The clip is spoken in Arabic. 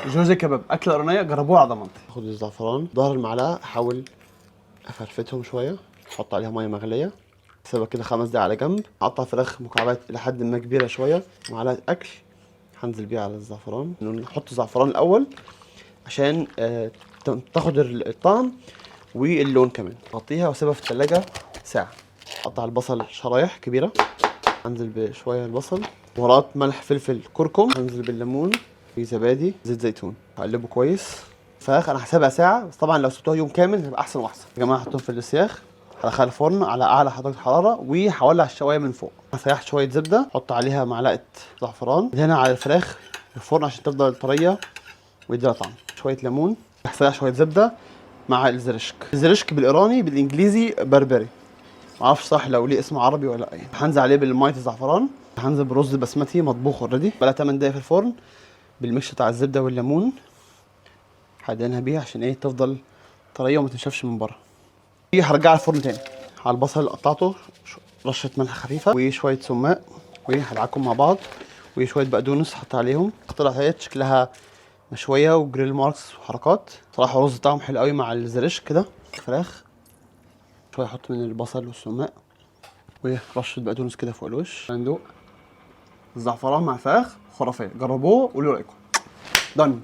جوزي كباب اكله ايرانيه، جربوها على ضمانتي. اخد الزعفران ظهر المعلقه، احاول افرفتهم شويه، احط عليها ميه مغليه، اسيبها كده 5 دقايق على جنب. اقطع فراخ مكعبات الى حد ما كبيره شويه، معلقه اكل هنزل بيها على الزعفران. نحط الزعفران الاول عشان تاخد الطعم واللون كمان. اغطيها واسيبها في التلاجة ساعه. اقطع البصل شرايح كبيره، انزل بشويه البصل، بهارات ملح فلفل كركم، انزل بالليمون وزبادي زيت زيتون، اقلبه كويس. فراخ انا هسيبها ساعه، بس طبعا لو سبتوها يوم كامل هيبقى احسن واحسن. يا جماعه حطهم في السياخ، هدخلها الفرن على اعلى درجه حراره وهولع الشوايه من فوق. هسيح شويه زبده، احط عليها معلقه زعفران هنا على الفراخ في الفرن عشان تفضل طريه ويديها طعم. شويه ليمون، هسيح شويه زبده مع الزرشك. الزرشك بالايراني بالانجليزي بربري، معرفش صح لو ليه اسم عربي ولا لا يعني. هنزل عليه بالميه الزعفران، هنزل برز بسمتي مطبوخ اوريدي بقى 8 دقايق في الفرن بالميكس بتاع الزبده والليمون. هدهنها بيها عشان ايه تفضل طريه وما تنشفش من بره. هرجعها الفرن تاني على البصل اللي قطعته، رشه ملح خفيفه وشويه سماق، وهدعكم مع بعض، وشويه بقدونس حط عليهم. طلعت شكلها مشويه وجريل ماركس وحركات. صراحه رز طعم حلو قوي مع الزريش كده. فراخ شويه احط من البصل والسماق ورشه بقدونس كده فوق الوش. صندوق الزعفران مع الفراخ خرافيه، جربوه وقولوا رايكم. دن.